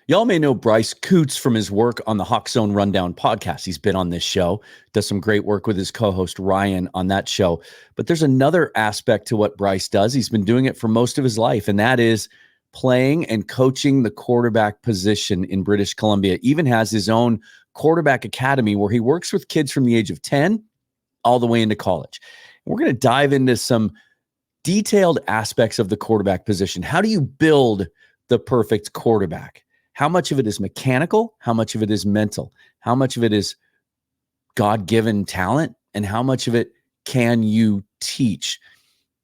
Y'all may know Bryce Coutts from his work on the HawksZone Rundown Podcast. He's been on this show, does some great work with his co-host Ryan on that show. But there's another aspect to what Bryce does. He's been doing it for most of his life, and that is playing and coaching the quarterback position in British Columbia. Even has his own quarterback academy where he works with kids from the age of 10 all the way into college. We're going to dive into some detailed aspects of the quarterback position. How do you build the perfect quarterback? How much of it is mechanical? How much of it is mental? How much of it is God-given talent? And how much of it can you teach?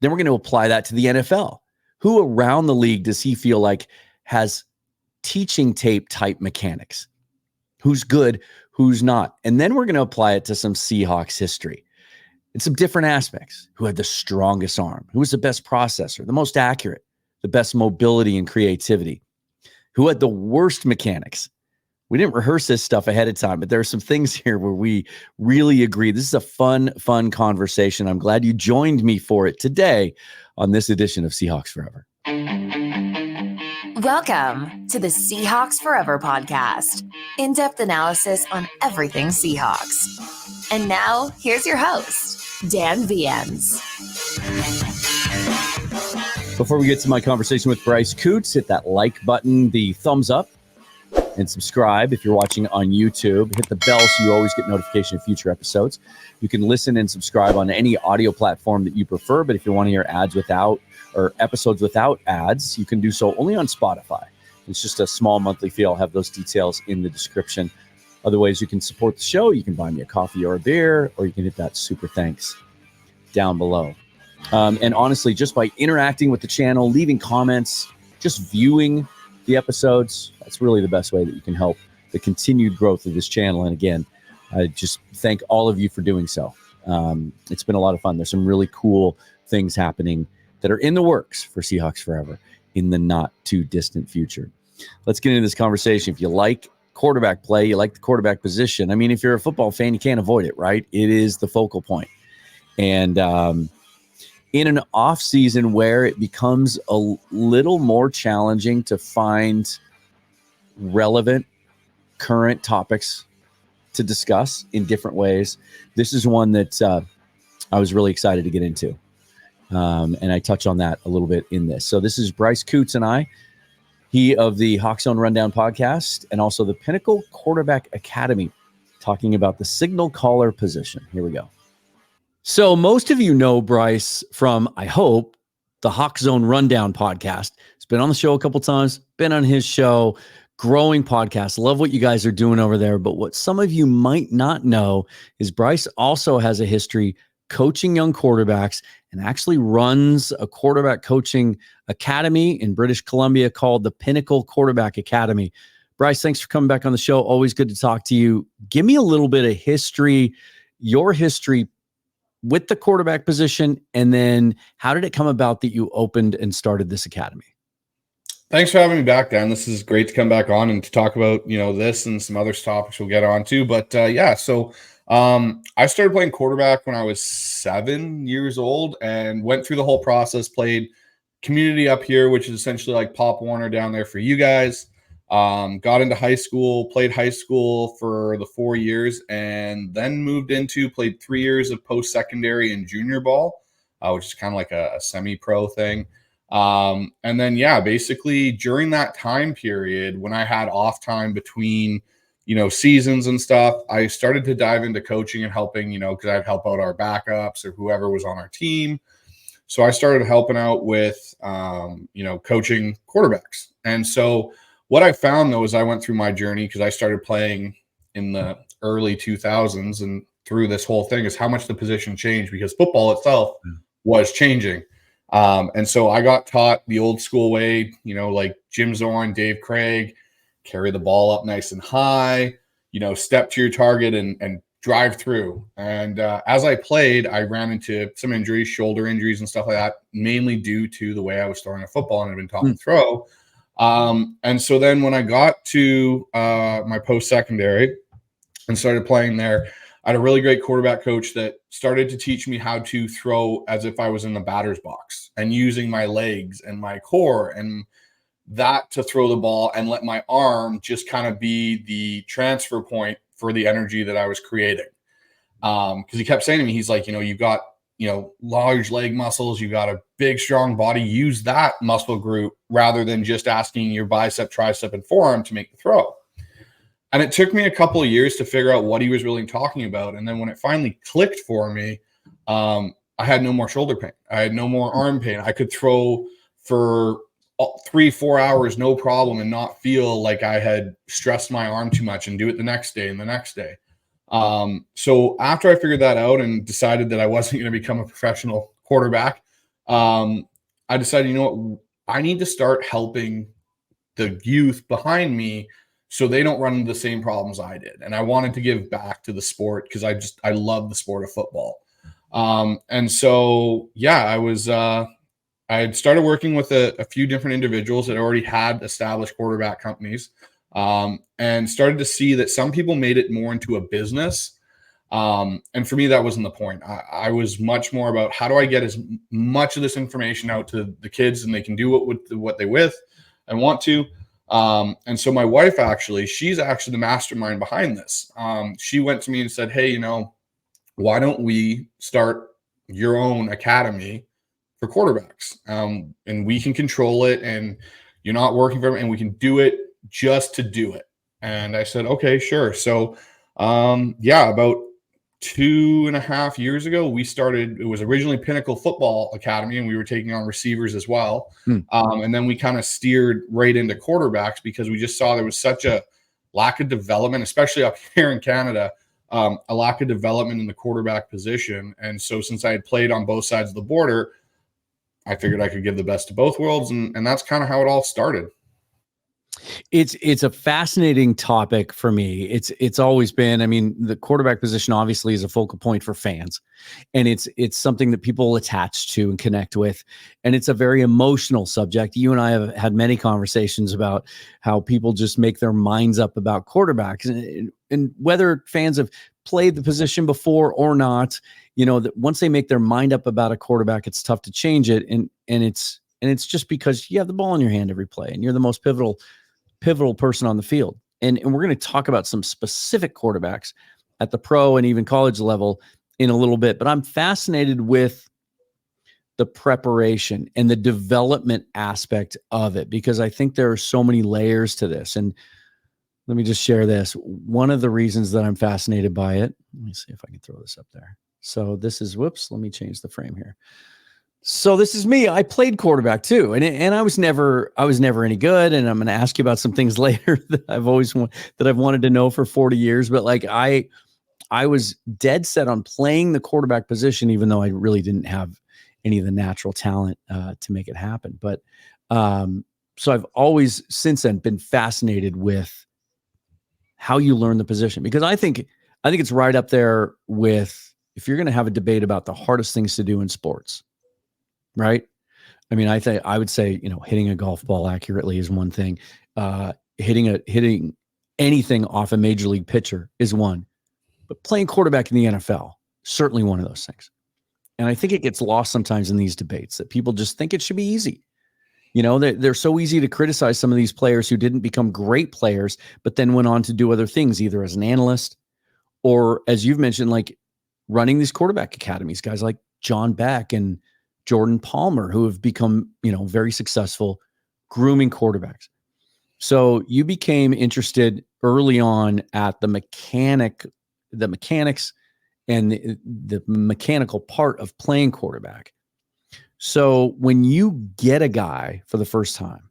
Then we're going to apply that to the NFL. Who around the league does he feel like has teaching tape type mechanics? Who's good? Who's not? And then we're going to apply it to some Seahawks history and some different aspects. Who had the strongest arm? Who was the best processor? The most accurate? The best mobility and creativity? Who had the worst mechanics? We didn't rehearse this stuff ahead of time, but there are some things here where we really agree. This is a fun conversation. I'm glad you joined me for it today on this edition of Seahawks Forever. Welcome to the Seahawks Forever podcast. In-depth analysis on everything Seahawks. And now, here's your host, Dan Viens. Before we get to my conversation with Bryce Coutts, hit that like button, the thumbs up, and subscribe if you're watching on YouTube. Hit the bell so you always get notification of future episodes. You can listen and subscribe on any audio platform that you prefer, but if you want to hear ads without or episodes without ads, you can do so only on Spotify. It's just a small monthly fee. I'll have those details in the description. Other ways you can support the show, you can buy me a coffee or a beer, or you can hit that super thanks down below. And honestly, just by interacting with the channel, leaving comments, just viewing the episodes, that's really the best way that you can help the continued growth of this channel. And again, I just thank all of you for doing so. It's been a lot of fun. There's some really cool things happening that are in the works for Seahawks Forever in the not too distant future. Let's get into this conversation. If you like quarterback play, you like the quarterback position. I mean, if you're a football fan, you can't avoid it, right? It is the focal point. And in an off season where it becomes a little more challenging to find relevant current topics to discuss in different ways, this is one that I was really excited to get into. And I touch on that a little bit in this. So this is Bryce Coutts and I, he of the HawksZone Rundown Podcast and also the Pinnacle Quarterback Academy, talking about the signal caller position. Here we go. So most of you know Bryce from, I hope, the HawksZone Rundown Podcast. He's been on the show a couple times, been on his show, growing podcast. Love what you guys are doing over there. But what some of you might not know is Bryce also has a history coaching young quarterbacks and actually runs a quarterback coaching academy in British Columbia called the Pinnacle Quarterback Academy. Bryce, thanks for coming back on the show. Always good to talk to you. Give me a little bit of history, your history with the quarterback position, and then how did it come about that you opened and started this academy? Thanks for having me back, Dan. This is great to come back on and to talk about, this and some other topics we'll get on to. But so I started playing quarterback when I was 7 years old and went through the whole process, played community up here, which is essentially like Pop Warner down there for you guys. Got into high school, played high school for the 4 years, and then played 3 years of post-secondary and junior ball, which is kind of like a semi-pro thing. And then, basically during that time period, when I had off time between, seasons and stuff, I started to dive into coaching and helping, because I'd help out our backups or whoever was on our team. So I started helping out with, coaching quarterbacks. And so what I found, though, is I went through my journey because I started playing in the early 2000s and through this whole thing is how much the position changed because football itself was changing. And so I got taught the old school way, like Jim Zorn, Dave Craig, carry the ball up nice and high, step to your target and drive through. And as I played, I ran into some injuries, shoulder injuries and stuff like that, mainly due to the way I was throwing a football and had been taught to throw. And so then when I got to my post-secondary and started playing there, I had a really great quarterback coach that started to teach me how to throw as if I was in the batter's box and using my legs and my core and that to throw the ball and let my arm just kind of be the transfer point for the energy that I was creating. Because he kept saying to me, he's like, you've got, large leg muscles, you got a big, strong body, use that muscle group rather than just asking your bicep, tricep, and forearm to make the throw. And it took me a couple of years to figure out what he was really talking about. And then when it finally clicked for me, I had no more shoulder pain. I had no more arm pain. I could throw for 3-4 hours, no problem, and not feel like I had stressed my arm too much and do it the next day and the next day. So after I figured that out and decided that I wasn't going to become a professional quarterback, I decided, I need to start helping the youth behind me so they don't run into the same problems I did. And I wanted to give back to the sport because I love the sport of football. And so, I had started working with a few different individuals that already had established quarterback companies, and started to see that some people made it more into a business. And for me, that wasn't the point. I was much more about how do I get as much of this information out to the kids and they can do what they with and want to. And so my wife, she's actually the mastermind behind this. She went to me and said, hey, why don't we start your own academy for quarterbacks? And we can control it and you're not working for them and we can do it just to do it. And I said, okay, sure. So, about 2.5 years ago, we started, it was originally Pinnacle Football Academy and we were taking on receivers as well. And then we kind of steered right into quarterbacks because we just saw there was such a lack of development, especially up here in Canada, a lack of development in the quarterback position. And so since I had played on both sides of the border, I figured I could give the best of both worlds. And that's kind of how it all started. It's a fascinating topic for me. It's always been, the quarterback position obviously is a focal point for fans, and it's something that people attach to and connect with. And it's a very emotional subject. You and I have had many conversations about how people just make their minds up about quarterbacks, and whether fans have played the position before or not, that once they make their mind up about a quarterback, it's tough to change it. And it's just because you have the ball in your hand every play and you're the most pivotal person on the field. And we're going to talk about some specific quarterbacks at the pro and even college level in a little bit, but I'm fascinated with the preparation and the development aspect of it, because I think there are so many layers to this. And let me just share this. One of the reasons that I'm fascinated by it, let me see if I can throw this up there. So this is, let me change the frame here. So this is me. I played quarterback too. And I was never any good. And I'm going to ask you about some things later that I've wanted to know for 40 years. But like I was dead set on playing the quarterback position, even though I really didn't have any of the natural talent to make it happen. But so I've always since then been fascinated with how you learn the position, because I think it's right up there with, if you're going to have a debate about the hardest things to do in sports, right? I would say, hitting a golf ball accurately is one thing. Hitting anything off a major league pitcher is one, but playing quarterback in the NFL, certainly one of those things. And I think it gets lost sometimes in these debates that people just think it should be easy. They're so easy to criticize some of these players who didn't become great players, but then went on to do other things, either as an analyst or, as you've mentioned, like running these quarterback academies, guys like John Beck and Jordan Palmer, who have become, very successful grooming quarterbacks. So you became interested early on at the mechanics and the mechanical part of playing quarterback. So when you get a guy for the first time,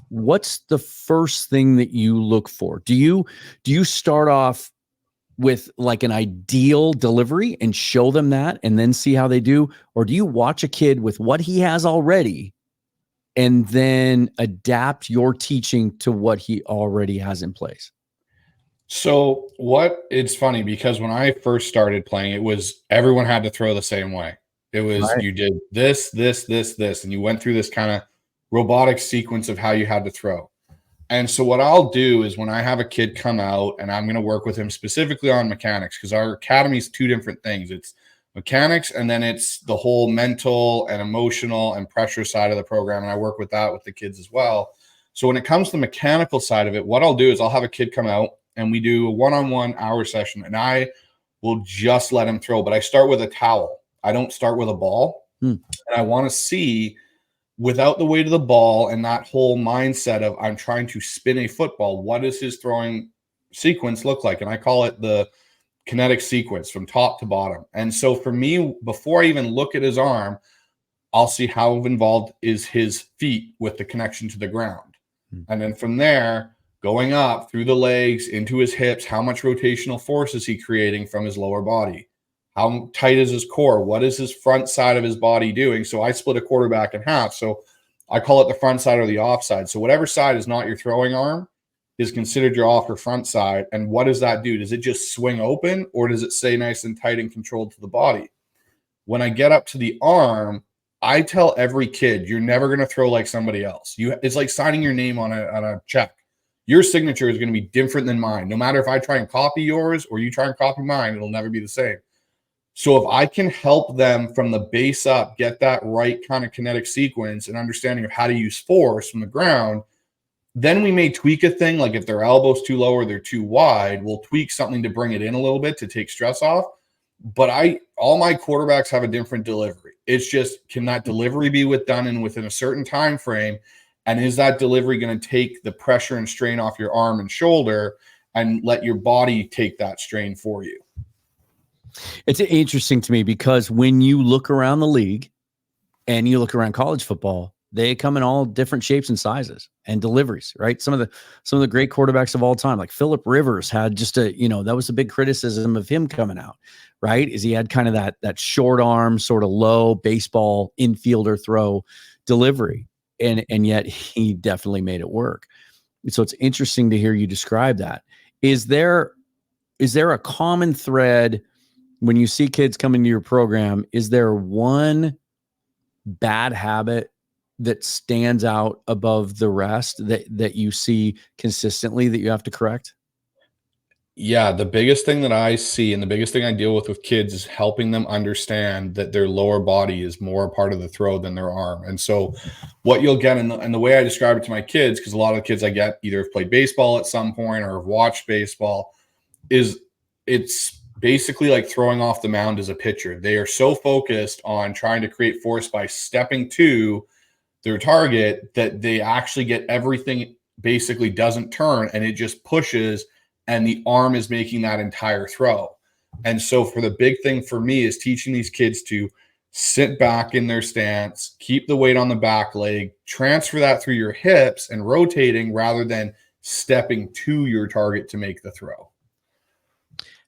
what's the first thing that you look for? Do you start off with like an ideal delivery and show them that and then see how they do? Or do you watch a kid with what he has already and then adapt your teaching to what he already has in place? So it's funny because when I first started playing, it was everyone had to throw the same way. It was right. You did this, and you went through this kind of robotic sequence of how you had to throw. And so what I'll do is when I have a kid come out and I'm going to work with him specifically on mechanics, because our academy is two different things. It's mechanics, and then it's the whole mental and emotional and pressure side of the program. And I work with that with the kids as well. So when it comes to the mechanical side of it, what I'll do is I'll have a kid come out and we do a one-on-one hour session, and I will just let him throw, but I start with a towel. I don't start with a ball. And I want to see, without the weight of the ball and that whole mindset of I'm trying to spin a football, what does his throwing sequence look like? And I call it the kinetic sequence from top to bottom. And so for me, before I even look at his arm, I'll see how involved is his feet with the connection to the ground. And then from there, going up through the legs into his hips, how much rotational force is he creating from his lower body? How tight is his core? What is his front side of his body doing? So I split a quarterback in half. So I call it the front side or the off side. So whatever side is not your throwing arm is considered your off or front side. And what does that do? Does it just swing open, or does it stay nice and tight and controlled to the body? When I get up to the arm, I tell every kid, you're never going to throw like somebody else. It's like signing your name on a check. Your signature is going to be different than mine. No matter if I try and copy yours or you try and copy mine, it'll never be the same. So if I can help them from the base up, get that right kind of kinetic sequence and understanding of how to use force from the ground, then we may tweak a thing. Like if their elbow's too low or they're too wide, we'll tweak something to bring it in a little bit to take stress off. But all my quarterbacks have a different delivery. It's just, can that delivery be done within a certain time frame? And is that delivery going to take the pressure and strain off your arm and shoulder and let your body take that strain for you? It's interesting to me because when you look around the league and you look around college football, they come in all different shapes and sizes and deliveries, right? Some of the great quarterbacks of all time, like Phillip Rivers, had just that was a big criticism of him coming out, right? Is he had kind of that short arm, sort of low baseball infielder throw delivery. And yet he definitely made it work. So it's interesting to hear you describe that. Is there a common thread when you see kids come into your program? Is there one bad habit that stands out above the rest that you see consistently that you have to correct? Yeah, the biggest thing that I see and the biggest thing I deal with kids is helping them understand that their lower body is more a part of the throw than their arm. And so what you'll get, and the way I describe it to my kids, because a lot of the kids I get either have played baseball at some point or have watched baseball, is it's basically like throwing off the mound as a pitcher. They are so focused on trying to create force by stepping to their target that they actually get everything basically doesn't turn and it just pushes, and the arm is making that entire throw. And so for the big thing for me is teaching these kids to sit back in their stance, keep the weight on the back leg, transfer that through your hips and rotating rather than stepping to your target to make the throw.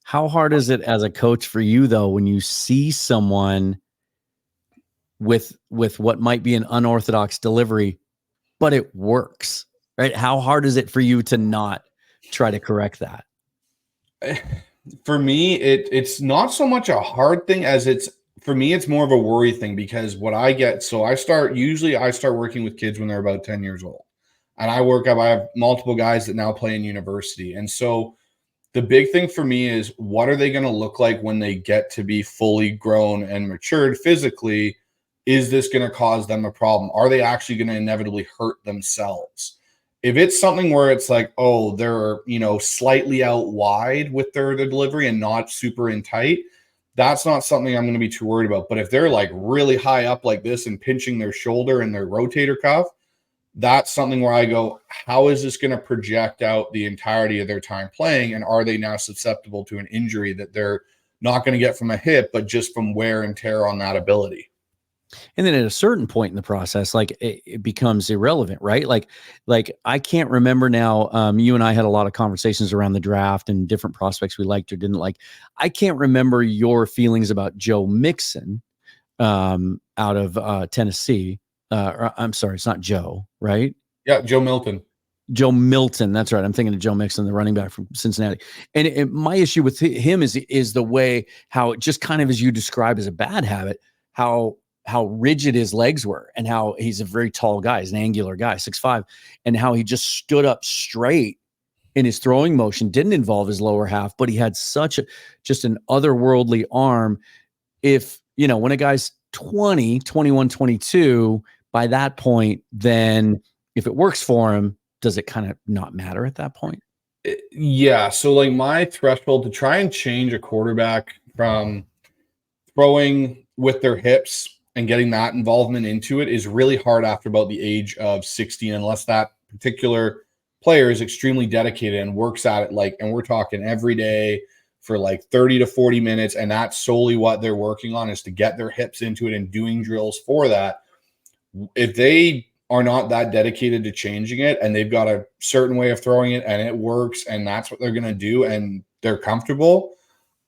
How hard is it as a coach for you, though, when you see someone with what might be an unorthodox delivery, but it works, right? How hard is it for you to not try to correct that? For me, it's not so much a hard thing as it's more of a worry thing, because what I get, so I start working with kids when they're about 10 years old, and I have multiple guys that now play in university. And so the big thing for me is, what are they going to look like when they get to be fully grown and matured physically? Is this going to cause them a problem? Are they actually going to inevitably hurt themselves? If it's something where it's like, oh, they're, slightly out wide with their delivery and not super in tight, that's not something I'm going to be too worried about. But if they're like really high up like this and pinching their shoulder and their rotator cuff, that's something where I go, how is this going to project out the entirety of their time playing? And are they now susceptible to an injury that they're not going to get from a hip, but just from wear and tear on that ability? And then at a certain point in the process, like it becomes irrelevant, right? Like I can't remember now. You and I had a lot of conversations around the draft and different prospects we liked or didn't like. I can't remember your feelings about Joe Mixon out of Tennessee. I'm sorry, it's not Joe, right? Yeah, Joe Milton. Joe Milton, that's right. I'm thinking of Joe Mixon, the running back from Cincinnati. And my issue with him is the way how it just kind of, as you describe as a bad habit, how rigid his legs were, and how he's a very tall guy. He's an angular guy, 6'5", and how he just stood up straight in his throwing motion, didn't involve his lower half, but he had just an otherworldly arm. if, when a guy's 20, 21, 22, by that point, then if it works for him, does it kind of not matter at that point? Yeah. So like my threshold to try and change a quarterback from throwing with their hips and getting that involvement into it is really hard after about the age of 16, unless that particular player is extremely dedicated and works at it and we're talking every day for like 30 to 40 minutes. And that's solely what they're working on, is to get their hips into it and doing drills for that. If they are not that dedicated to changing it and they've got a certain way of throwing it and it works and that's what they're going to do and they're comfortable,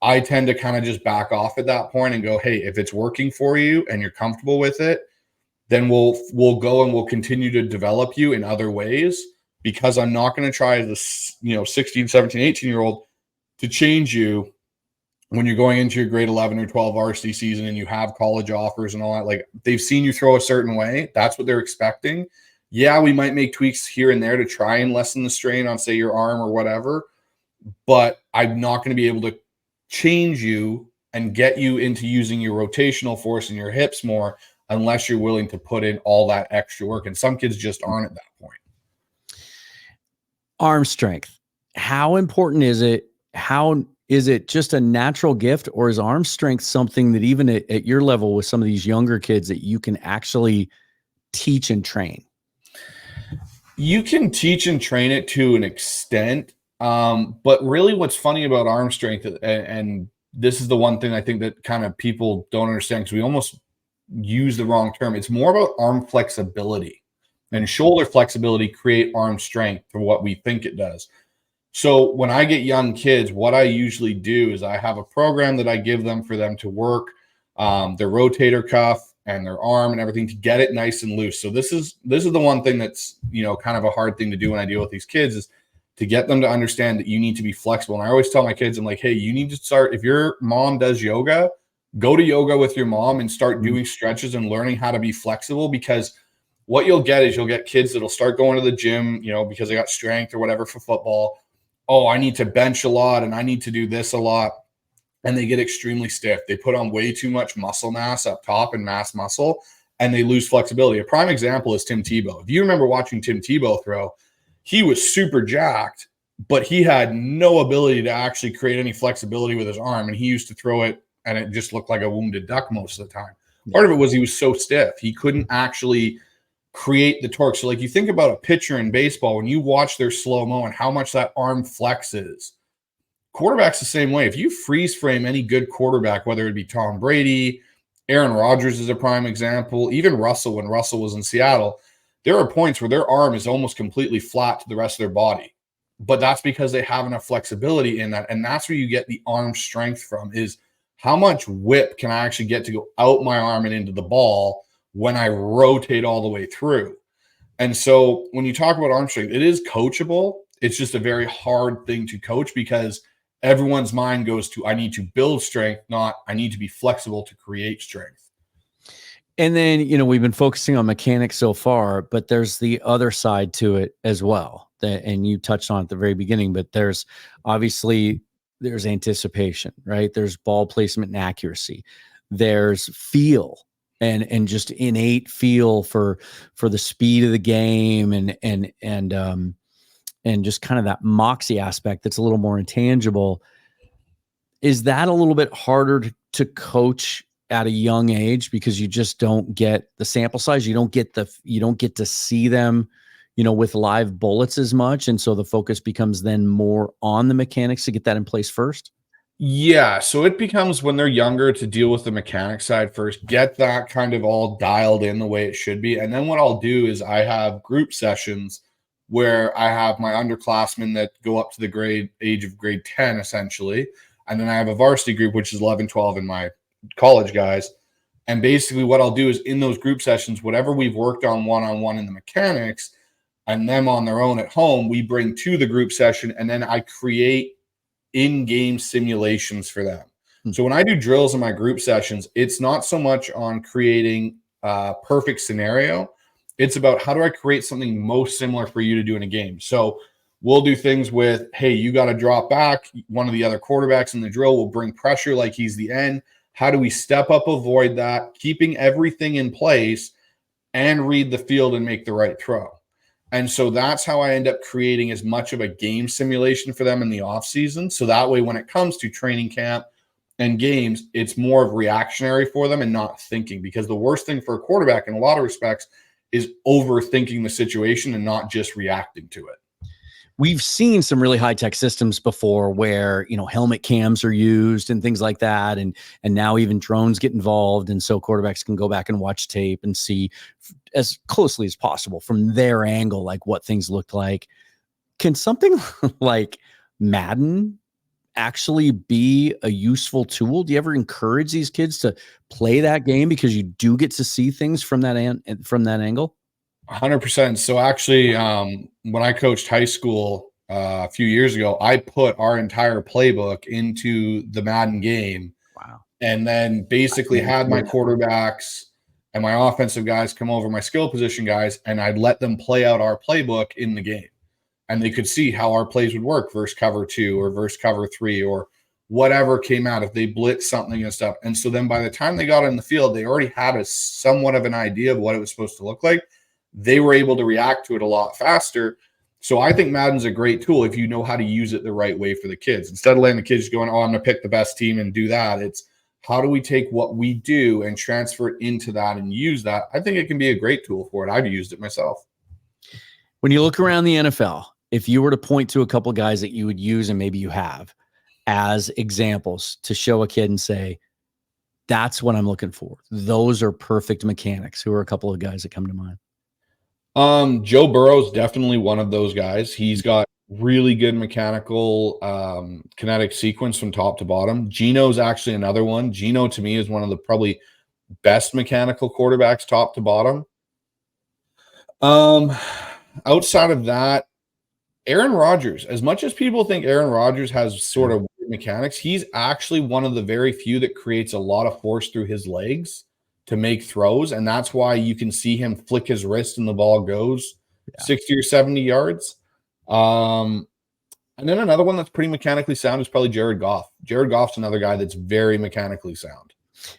I tend to kind of just back off at that point and go, hey, if it's working for you and you're comfortable with it, then we'll go and we'll continue to develop you in other ways, because I'm not going to try this, 16, 17, 18-year-old to change you when you're going into your grade 11 or 12 varsity season and you have college offers and all that. Like, they've seen you throw a certain way. That's what they're expecting. Yeah, we might make tweaks here and there to try and lessen the strain on, say, your arm or whatever, but I'm not going to be able to change you and get you into using your rotational force and your hips more unless you're willing to put in all that extra work. And some kids just aren't at that point. Arm strength. How important is it? How is it just a natural gift, or is arm strength something that even at your level with some of these younger kids that you can actually teach and train? You can teach and train it to an extent. But really what's funny about arm strength, and this is the one thing I think that kind of people don't understand, because we almost use the wrong term. It's more about arm flexibility, and shoulder flexibility create arm strength for what we think it does. So when I get young kids, what I usually do is I have a program that I give them for them to work their rotator cuff and their arm and everything to get it nice and loose. So this is the one thing that's, kind of a hard thing to do when I deal with these kids, is to get them to understand that you need to be flexible. And I always tell my kids, I'm like, hey, you need to start, if your mom does yoga, go to yoga with your mom and start doing stretches and learning how to be flexible, because what you'll get is you'll get kids that'll start going to the gym, because they got strength or whatever for football. Oh, I need to bench a lot and I need to do this a lot. And they get extremely stiff. They put on way too much muscle mass up top and mass muscle, and they lose flexibility. A prime example is Tim Tebow. If you remember watching Tim Tebow throw, he was super jacked, but he had no ability to actually create any flexibility with his arm. And he used to throw it and it just looked like a wounded duck most of the time. Part of it was he was so stiff. He couldn't actually create the torque. So like, you think about a pitcher in baseball, when you watch their slow-mo and how much that arm flexes, quarterback's the same way. If you freeze frame any good quarterback, whether it be Tom Brady, Aaron Rodgers is a prime example, even Russell, when Russell was in Seattle, there are points where their arm is almost completely flat to the rest of their body. But that's because they have enough flexibility in that. And that's where you get the arm strength from, is how much whip can I actually get to go out my arm and into the ball when I rotate all the way through. And so when you talk about arm strength, it is coachable. It's just a very hard thing to coach, because everyone's mind goes to, I need to build strength, not I need to be flexible to create strength. And then, we've been focusing on mechanics so far, but there's the other side to it as well. And you touched on it at the very beginning, but there's anticipation, right? There's ball placement and accuracy. There's feel and just innate feel for the speed of the game and just kind of that moxie aspect that's a little more intangible. Is that a little bit harder to coach at a young age, because you just don't get the sample size? You don't get to see them, with live bullets as much. And so the focus becomes then more on the mechanics to get that in place first. Yeah. So it becomes, when they're younger, to deal with the mechanics side first, get that kind of all dialed in the way it should be. And then what I'll do is I have group sessions where I have my underclassmen that go up to the age of grade 10, essentially. And then I have a varsity group, which is 11, 12, and my college guys. And basically what I'll do is, in those group sessions, whatever we've worked on one-on-one in the mechanics and them on their own at home, we bring to the group session, and then I create in-game simulations for them. So when I do drills in my group sessions, it's not so much on creating a perfect scenario. It's about, how do I create something most similar for you to do in a game? So we'll do things with, hey, you got to drop back. One of the other quarterbacks in the drill will bring pressure like he's the end. How do we step up, avoid that, keeping everything in place and read the field and make the right throw? And so that's how I end up creating as much of a game simulation for them in the off season. So that way, when it comes to training camp and games, it's more of reactionary for them and not thinking, because the worst thing for a quarterback in a lot of respects is overthinking the situation and not just reacting to it. We've seen some really high-tech systems before where, helmet cams are used and things like that. And now even drones get involved. And so quarterbacks can go back and watch tape and see as closely as possible from their angle, like what things looked like. Can something like Madden actually be a useful tool? Do you ever encourage these kids to play that game because you do get to see things from that angle? 100%. So actually, when I coached high school a few years ago, I put our entire playbook into the Madden game. Wow. And then basically had my quarterbacks and my offensive guys come over, my skill position guys, and I'd let them play out our playbook in the game. And they could see how our plays would work versus cover 2 or versus cover 3 or whatever came out, if they blitz something and stuff. And so then by the time they got in the field, they already had a somewhat of an idea of what it was supposed to look like. They were able to react to it a lot faster. So I think Madden's a great tool if you know how to use it the right way for the kids. Instead of letting the kids going, I'm going to pick the best team and do that, it's how do we take what we do and transfer it into that and use that? I think it can be a great tool for it. I've used it myself. When you look around the NFL, if you were to point to a couple guys that you would use, and maybe you have, as examples to show a kid and say, that's what I'm looking for, those are perfect mechanics, who are a couple of guys that come to mind? Joe Burrow's definitely one of those guys. He's got really good mechanical kinetic sequence from top to bottom. Geno's actually another one. Geno to me is one of the probably best mechanical quarterbacks top to bottom. Outside of that, Aaron Rodgers, as much as people think Aaron Rodgers has sort of weird mechanics, he's actually one of the very few that creates a lot of force through his legs to make throws, and that's why you can see him flick his wrist and the ball goes 60 or 70 yards. And then another one that's pretty mechanically sound is probably Jared Goff. Jared Goff's another guy that's very mechanically sound.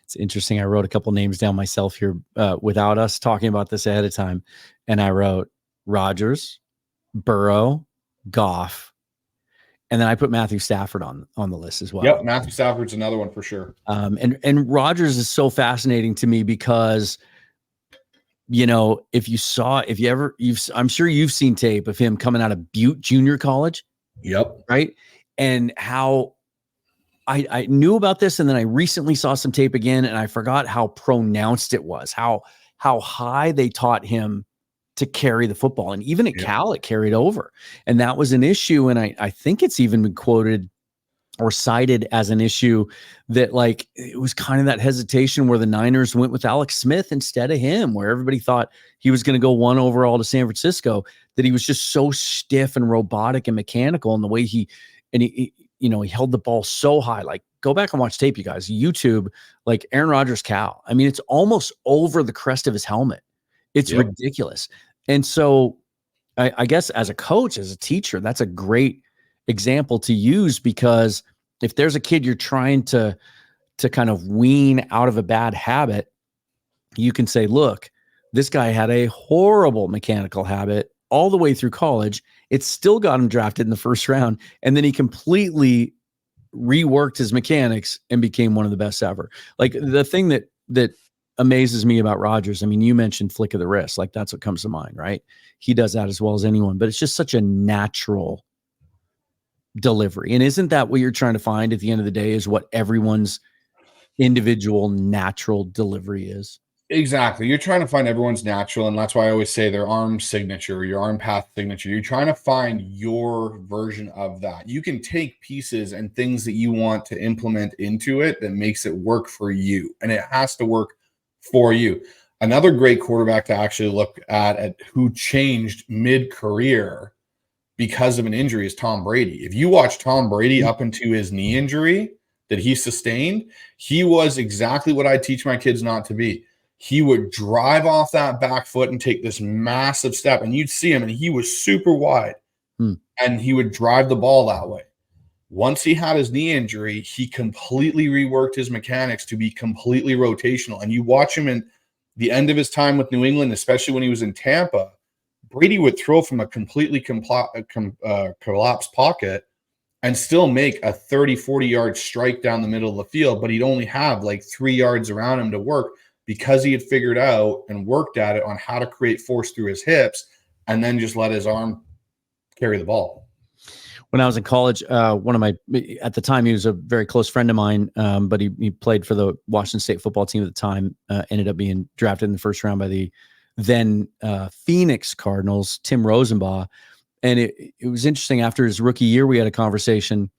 It's interesting. I wrote a couple names down myself here without us talking about this ahead of time, and I wrote Rodgers, Burrow, Goff, and then I put Matthew Stafford on the list as well. Yep, Matthew Stafford's another one for sure. And Rodgers is so fascinating to me because, I'm sure you've seen tape of him coming out of Butte Junior College. Yep. Right. And how I knew about this, and then I recently saw some tape again, and I forgot how pronounced it was, how high they taught him to carry the football. And even at Cal, it carried over. And that was an issue. And I think it's even been quoted or cited as an issue that, like, it was kind of that hesitation where the Niners went with Alex Smith instead of him, where everybody thought he was going to go 1 overall to San Francisco, that he was just so stiff and robotic and mechanical in the way he held the ball so high. Like, go back and watch tape, you guys, YouTube, like Aaron Rodgers Cal. I mean, it's almost over the crest of his helmet. It's ridiculous. And so I guess as a coach, as a teacher, that's a great example to use, because if there's a kid you're trying to kind of wean out of a bad habit, you can say, look, this guy had a horrible mechanical habit all the way through college. It still got him drafted in the first round. And then he completely reworked his mechanics and became one of the best ever. Like, the thing that amazes me about Rodgers, I mean, you mentioned flick of the wrist, like that's what comes to mind, right? He does that as well as anyone, but it's just such a natural delivery. And isn't that what you're trying to find at the end of the day, is what everyone's individual natural delivery is? Exactly. You're trying to find everyone's natural, and that's why I always say their arm signature, your arm path signature. You're trying to find your version of that. You can take pieces and things that you want to implement into it that makes it work for you, and it has to work for you. Another great quarterback to actually look at who changed mid-career because of an injury is Tom Brady. If you watch Tom Brady up into his knee injury that he sustained, he was exactly what I teach my kids not to be. He would drive off that back foot and take this massive step, and you'd see him, and he was super wide, and he would drive the ball that way. Once he had his knee injury, he completely reworked his mechanics to be completely rotational. And you watch him in the end of his time with New England, especially when he was in Tampa, Brady would throw from a completely collapsed pocket and still make a 30, 40-yard strike down the middle of the field, but he'd only have like 3 yards around him to work because he had figured out and worked at it on how to create force through his hips and then just let his arm carry the ball. When I was in college, at the time, he was a very close friend of mine, but he played for the Washington State football team at the time, ended up being drafted in the first round by the then Phoenix Cardinals, Tim Rosenbaugh. And it was interesting. After his rookie year, we had a conversation,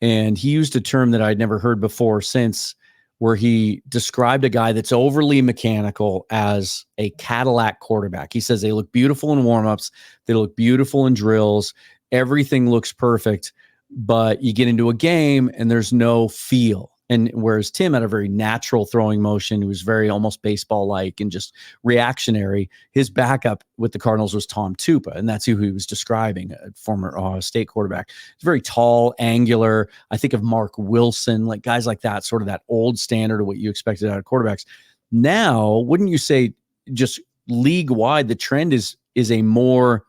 and he used a term that I'd never heard before since, where he described a guy that's overly mechanical as a Cadillac quarterback. He says they look beautiful in warmups, they look beautiful in drills, everything looks perfect, but you get into a game and there's no feel. And whereas Tim had a very natural throwing motion, he was very almost baseball-like and just reactionary, his backup with the Cardinals was Tom Tupa, and that's who he was describing, a former Ohio State quarterback. He's very tall, angular. I think of Mark Wilson, like guys like that, sort of that old standard of what you expected out of quarterbacks. Now, wouldn't you say just league-wide, the trend is a more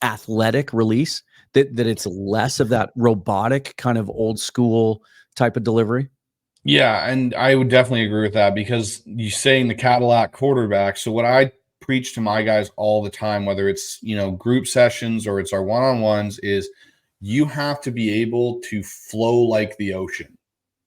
athletic release, that it's less of that robotic kind of old school type of delivery? Yeah, and I would definitely agree with that, because you're saying the Cadillac quarterback. So what I preach to my guys all the time, whether it's, group sessions or it's our one-on-ones, is you have to be able to flow like the ocean.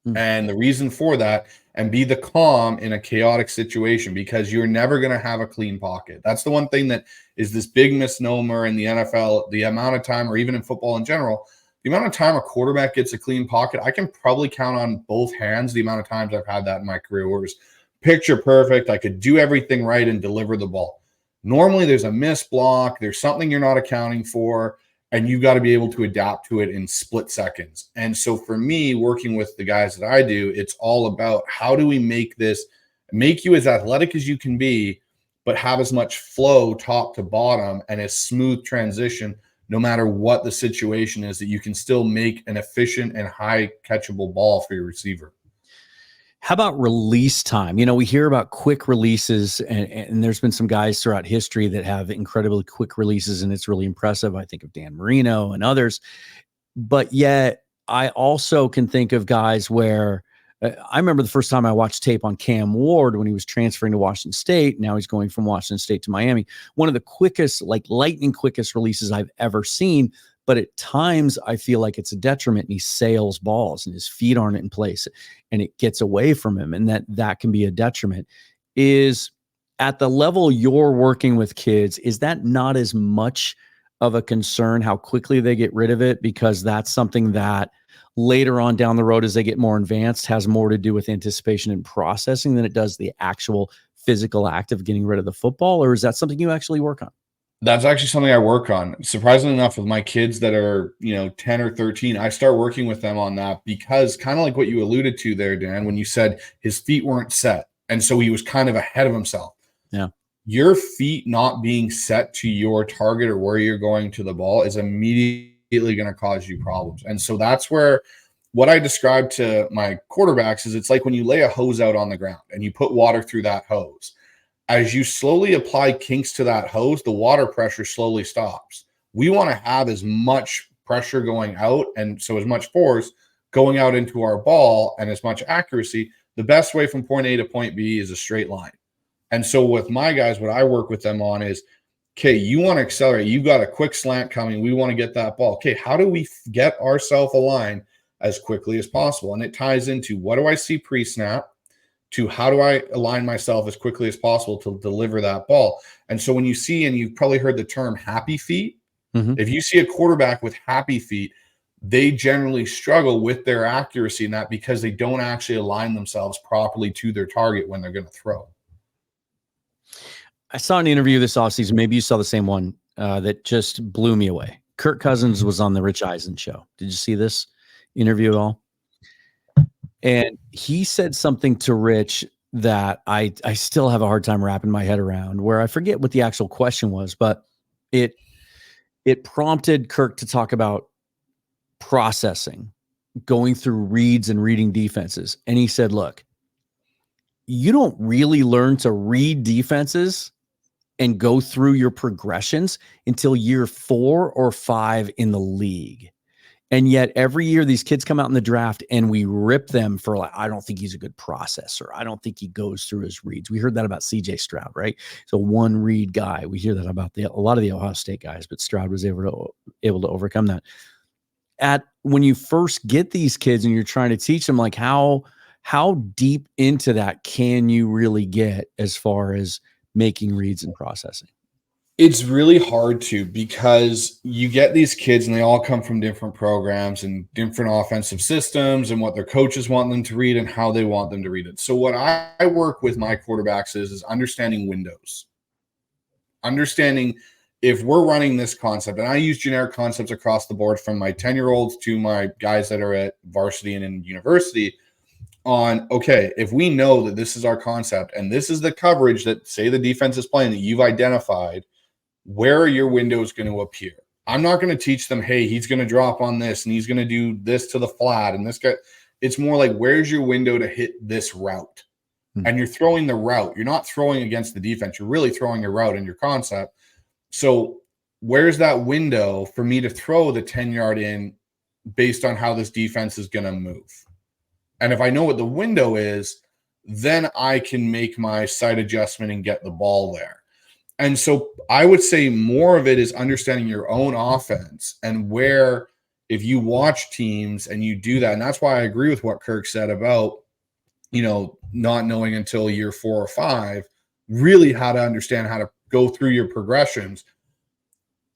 Mm-hmm. And the reason for that, and be the calm in a chaotic situation, because you're never going to have a clean pocket. That's the one thing that is this big misnomer in the NFL, the amount of time, or even in football in general, the amount of time a quarterback gets a clean pocket. I can probably count on both hands the amount of times I've had that in my career, where it was picture perfect. I could do everything right and deliver the ball. Normally there's a missed block, there's something you're not accounting for, and you've got to be able to adapt to it in split seconds. And so for me, working with the guys that I do, it's all about how do we make you as athletic as you can be, but have as much flow top to bottom and a smooth transition, no matter what the situation is, that you can still make an efficient and high catchable ball for your receiver. How about release time? We hear about quick releases, and there's been some guys throughout history that have incredibly quick releases, and it's really impressive. I think of Dan Marino and others. But yet, I also can think of guys where I remember the first time I watched tape on Cam Ward when he was transferring to Washington State. Now he's going from Washington State to Miami. One of the quickest, like lightning quickest releases I've ever seen. But at times I feel like it's a detriment, and he sails balls and his feet aren't in place and it gets away from him. And that can be a detriment. Is at the level you're working with kids, is that not as much of a concern how quickly they get rid of it? Because that's something that later on down the road, as they get more advanced, has more to do with anticipation and processing than it does the actual physical act of getting rid of the football? Or is that something you actually work on? That's actually something I work on. Surprisingly enough, with my kids that are, 10 or 13, I start working with them on that, because kind of like what you alluded to there, Dan, when you said his feet weren't set. And so he was kind of ahead of himself. Yeah. Your feet not being set to your target or where you're going to the ball is immediately going to cause you problems. And so that's where what I describe to my quarterbacks is, it's like when you lay a hose out on the ground and you put water through that hose. As you slowly apply kinks to that hose, the water pressure slowly stops. We want to have as much pressure going out, and so as much force going out into our ball and as much accuracy. The best way from point A to point B is a straight line. And so with my guys, what I work with them on is, okay, you want to accelerate. You got a quick slant coming. We want to get that ball. Okay, how do we get ourselves aligned as quickly as possible? And it ties into, what do I see pre-snap, to how do I align myself as quickly as possible to deliver that ball? And so when you see, and you've probably heard the term happy feet, if you see a quarterback with happy feet, they generally struggle with their accuracy in that, because they don't actually align themselves properly to their target when they're going to throw. I saw an interview this offseason. Maybe you saw the same one that just blew me away. Kirk Cousins was on the Rich Eisen show. Did you see this interview at all? And he said something to Rich that I still have a hard time wrapping my head around, where I forget what the actual question was, but it prompted Kirk to talk about processing going through reads and reading defenses. And he said, look, you don't really learn to read defenses and go through your progressions until year 4 or 5 in the league. And yet every year these kids come out in the draft and we rip them for like, I don't think he's a good processor. I don't think he goes through his reads. We heard that about CJ Stroud, right? So one read guy. We hear that about a lot of the Ohio State guys, but Stroud was able to overcome that. When you first get these kids and you're trying to teach them, like how deep into that can you really get as far as making reads and processing? It's really hard to, because you get these kids and they all come from different programs and different offensive systems and what their coaches want them to read and how they want them to read it. So what I work with my quarterbacks is understanding windows, understanding if we're running this concept, and I use generic concepts across the board from my 10-year-olds to my guys that are at varsity and in university on, okay, if we know that this is our concept and this is the coverage that, say, the defense is playing that you've identified, where are your windows going to appear? I'm not going to teach them, hey, he's going to drop on this and he's going to do this to the flat and this guy. It's more like, where's your window to hit this route? And you're throwing the route. You're not throwing against the defense. You're really throwing your route and your concept. So where's that window for me to throw the 10-yard in based on how this defense is going to move? And if I know what the window is, then I can make my sight adjustment and get the ball there. And so I would say more of it is understanding your own offense and where, if you watch teams and you do that, and that's why I agree with what Kirk said about, not knowing until year 4 or 5, really how to understand how to go through your progressions.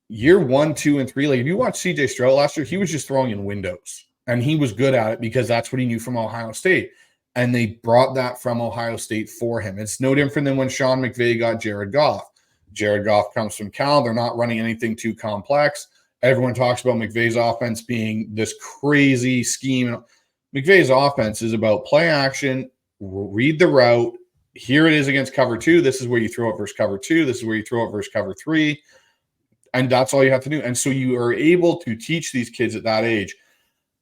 Year 1, 2, and 3, like if you watch CJ Stroud last year, he was just throwing in windows and he was good at it because that's what he knew from Ohio State. And they brought that from Ohio State for him. It's no different than when Sean McVay got Jared Goff. Jared Goff comes from Cal. They're not running anything too complex. Everyone talks about McVay's offense being this crazy scheme. McVay's offense is about play action, read the route. Here it is against cover 2. This is where you throw it versus cover 2. This is where you throw it versus cover 3. And that's all you have to do. And so you are able to teach these kids at that age.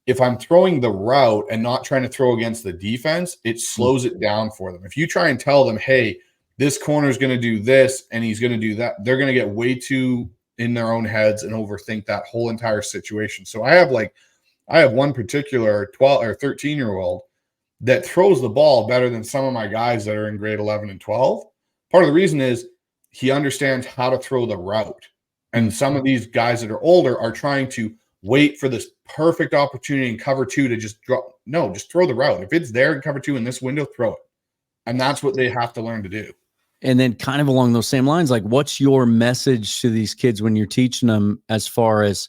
If I'm throwing the route and not trying to throw against the defense, it slows it down for them. If you try and tell them, hey, this corner is going to do this and he's going to do that, they're going to get way too in their own heads and overthink that whole entire situation. So I have one particular 12 or 13-year-old that throws the ball better than some of my guys that are in grade 11 and 12. Part of the reason is he understands how to throw the route. And some of these guys that are older are trying to wait for this perfect opportunity in cover 2 to just drop. No, just throw the route. If it's there in cover 2 in this window, throw it. And that's what they have to learn to do. And then kind of along those same lines, like what's your message to these kids when you're teaching them, as far as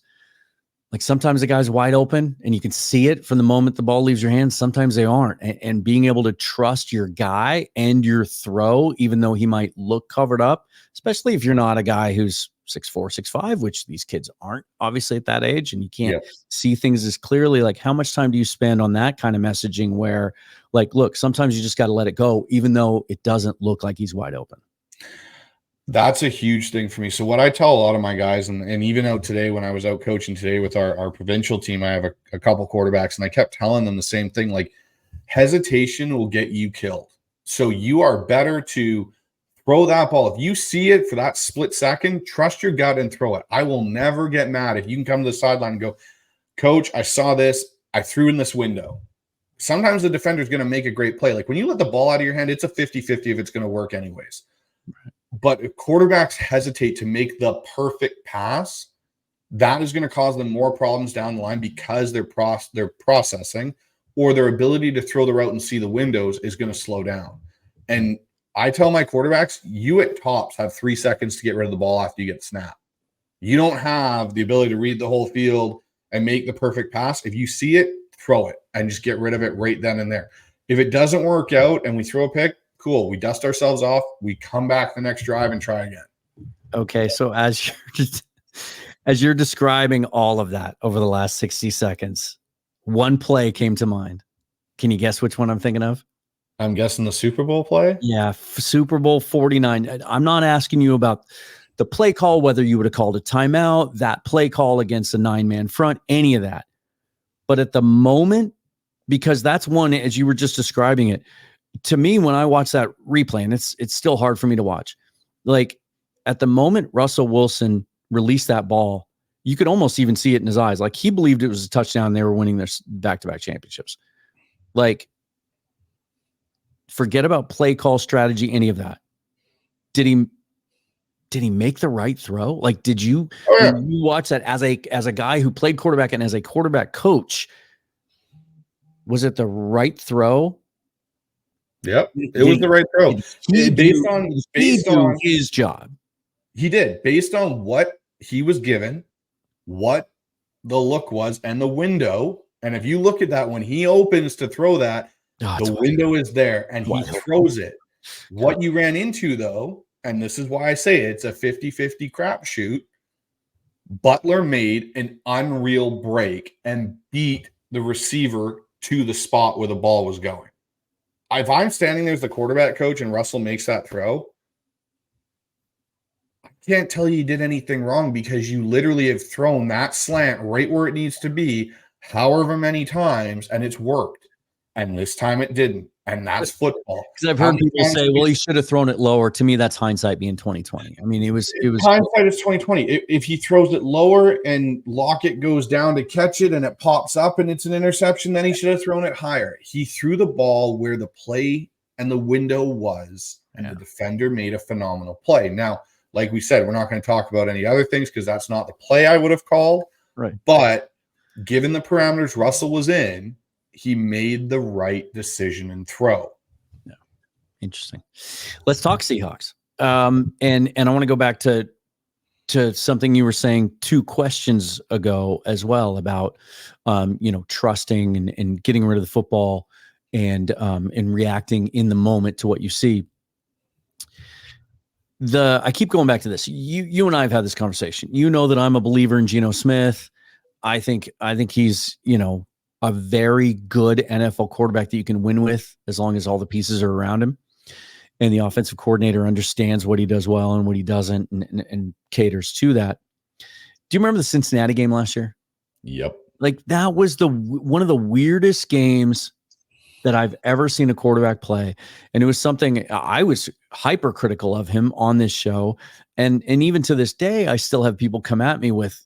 like sometimes the guy's wide open and you can see it from the moment the ball leaves your hands. Sometimes they aren't. And being able to trust your guy and your throw, even though he might look covered up, especially if you're not a guy who's 6'4", 6'5", which these kids aren't obviously at that age, and you can't see things as clearly. Like how much time do you spend on that kind of messaging where like, look, sometimes you just got to let it go, even though it doesn't look like he's wide open? That's a huge thing for me. So what I tell a lot of my guys, and even out today when I was out coaching today with our provincial team, I have a couple quarterbacks, and I kept telling them the same thing, like hesitation will get you killed. So you are better to throw that ball. If you see it for that split second, trust your gut and throw it. I will never get mad if you can come to the sideline and go, Coach, I saw this. I threw in this window. Sometimes the defender is going to make a great play. Like when you let the ball out of your hand, it's a 50-50 if it's going to work anyways. Right. But if quarterbacks hesitate to make the perfect pass, that is going to cause them more problems down the line because they're processing, or their ability to throw the route and see the windows is going to slow down. And I tell my quarterbacks, you at tops have 3 seconds to get rid of the ball after you get the snap. You don't have the ability to read the whole field and make the perfect pass. If you see it, throw it and just get rid of it right then and there. If it doesn't work out and we throw a pick, cool. We dust ourselves off. We come back the next drive and try again. Okay, so as you're describing all of that over the last 60 seconds, one play came to mind. Can you guess which one I'm thinking of? I'm guessing the Super Bowl play? Yeah, Super Bowl 49. I'm not asking you about the play call, whether you would have called a timeout, that play call against a 9-man front, any of that. But at the moment, because that's one, as you were just describing it, to me, when I watch that replay, and it's still hard for me to watch, like at the moment Russell Wilson released that ball, you could almost even see it in his eyes. Like he believed it was a touchdown. They were winning their back-to-back championships. Like, forget about play call strategy, any of that. Did he make the right throw? Like, did you watch that as a guy who played quarterback and as a quarterback coach? Was it the right throw? Yep, it was the right throw. Based on his job. He did, based on what he was given, what the look was, and the window. And if you look at that, when he opens to throw that, the window is there, and he throws it. What you ran into, though, and this is why I say it's a 50-50 crapshoot, Butler made an unreal break and beat the receiver to the spot where the ball was going. If I'm standing there as the quarterback coach and Russell makes that throw, I can't tell you did anything wrong, because you literally have thrown that slant right where it needs to be however many times, and it's worked. And this time it didn't. And that's football. Because I've heard people say, well, he should have thrown it lower. To me, that's hindsight being 2020. I mean, it was hindsight is 2020. If he throws it lower and Lockett goes down to catch it and it pops up and it's an interception, then he should have thrown it higher. He threw the ball where the play and the window was, and the defender made a phenomenal play. Now, like we said, we're not going to talk about any other things because that's not the play I would have called. Right. But given the parameters Russell was in, he made the right decision and throw. Yeah. Interesting. Let's talk Seahawks. And I want to go back to something you were saying 2 questions ago as well about, trusting and getting rid of the football and reacting in the moment to what you see. I keep going back to this. You and I have had this conversation. You know that I'm a believer in Geno Smith. I think he's, a very good NFL quarterback that you can win with as long as all the pieces are around him. And the offensive coordinator understands what he does well and what he doesn't and caters to that. Do you remember the Cincinnati game last year? Yep. Like that was one of the weirdest games that I've ever seen a quarterback play. And it was something I was hypercritical of him on this show. And even to this day, I still have people come at me with,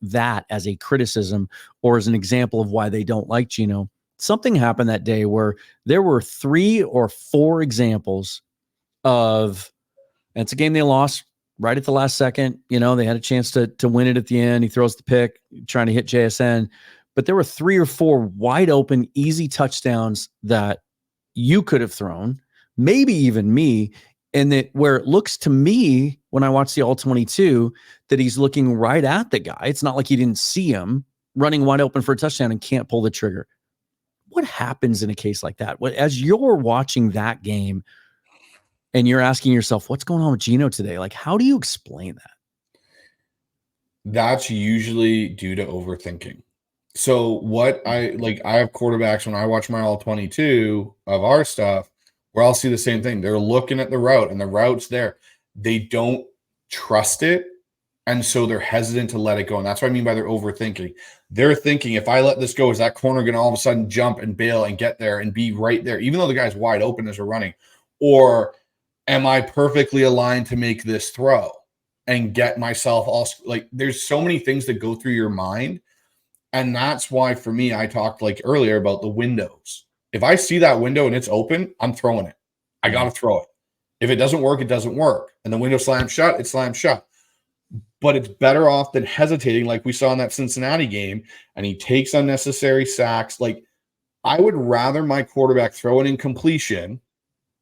that as a criticism or as an example of why they don't like Geno. Something happened that day where there were 3 or 4 examples of, and it's a game they lost right at the last second. They had a chance to win it at the end. He throws the pick, trying to hit JSN. But there were 3 or 4 wide open, easy touchdowns that you could have thrown, maybe even me. And that where it looks to me when I watch the all 22 that he's looking right at the guy. It's not like he didn't see him running wide open for a touchdown and can't pull the trigger. What happens in a case like that? As you're watching that game and you're asking yourself, what's going on with Geno today? Like, how do you explain that? That's usually due to overthinking. So I have quarterbacks when I watch my all 22 of our stuff where I'll see the same thing. They're looking at the route and the route's there. They don't trust it. And so they're hesitant to let it go. And that's what I mean by they're overthinking. They're thinking, if I let this go, is that corner going to all of a sudden jump and bail and get there and be right there, even though the guy's wide open as we're running? Or am I perfectly aligned to make this throw and get myself also like there's so many things that go through your mind. And that's why for me, I talked like earlier about the windows. If I see that window and it's open, I'm throwing it. I got to throw it. If it doesn't work, it doesn't work. And the window slams shut, it slams shut. But it's better off than hesitating like we saw in that Cincinnati game. And he takes unnecessary sacks. Like I would rather my quarterback throw an incompletion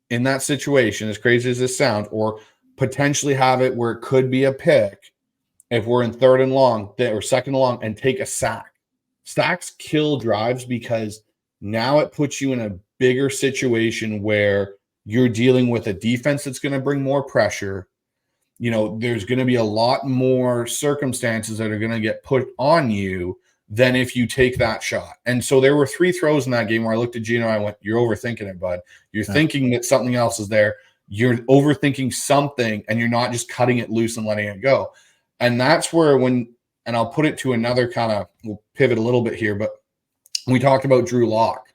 in that situation, as crazy as this sounds, or potentially have it where it could be a pick if we're in 3rd and long or 2nd and long and take a sack. Sacks kill drives because now it puts you in a bigger situation where you're dealing with a defense that's going to bring more pressure. There's going to be a lot more circumstances that are going to get put on you than if you take that shot. And so there were 3 throws in that game where I looked at Geno and I went, you're overthinking it, bud. You're thinking that something else is there. You're overthinking something and you're not just cutting it loose and letting it go. And that's where and I'll put it to another we'll pivot a little bit here, but we talked about Drew Lock.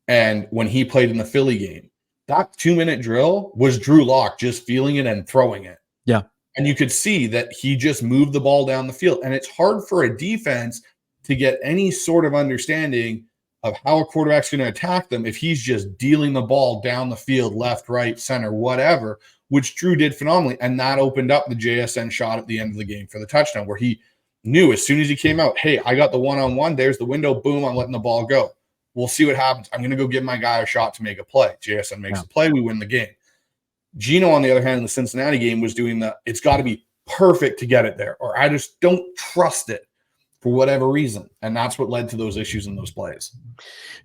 And when he played in the Philly game, that 2-minute drill was Drew Lock just feeling it and throwing it. Yeah. And you could see that he just moved the ball down the field. And it's hard for a defense to get any sort of understanding of how a quarterback's going to attack them if he's just dealing the ball down the field, left, right, center, whatever, which Drew did phenomenally. And that opened up the JSN shot at the end of the game for the touchdown, where he knew as soon as he came out, hey, I got the one-on-one, there's the window, boom, I'm letting the ball go. We'll see what happens. I'm going to go give my guy a shot to make a play. JSN makes a play, we win the game. Gino, on the other hand, in the Cincinnati game was doing it's got to be perfect to get it there, or I just don't trust it for whatever reason. And that's what led to those issues in those plays.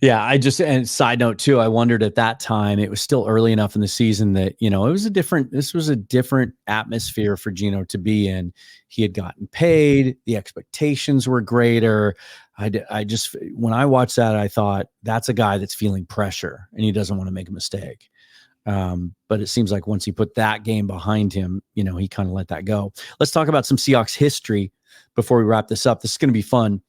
Yeah, and side note too, I wondered at that time, it was still early enough in the season that, this was a different atmosphere for Gino to be in. He had gotten paid, the expectations were greater. I just, when I watched that, I thought that's a guy that's feeling pressure and he doesn't want to make a mistake. But it seems like once he put that game behind him, he kind of let that go. Let's talk about some Seahawks history before we wrap this up. This is going to be fun.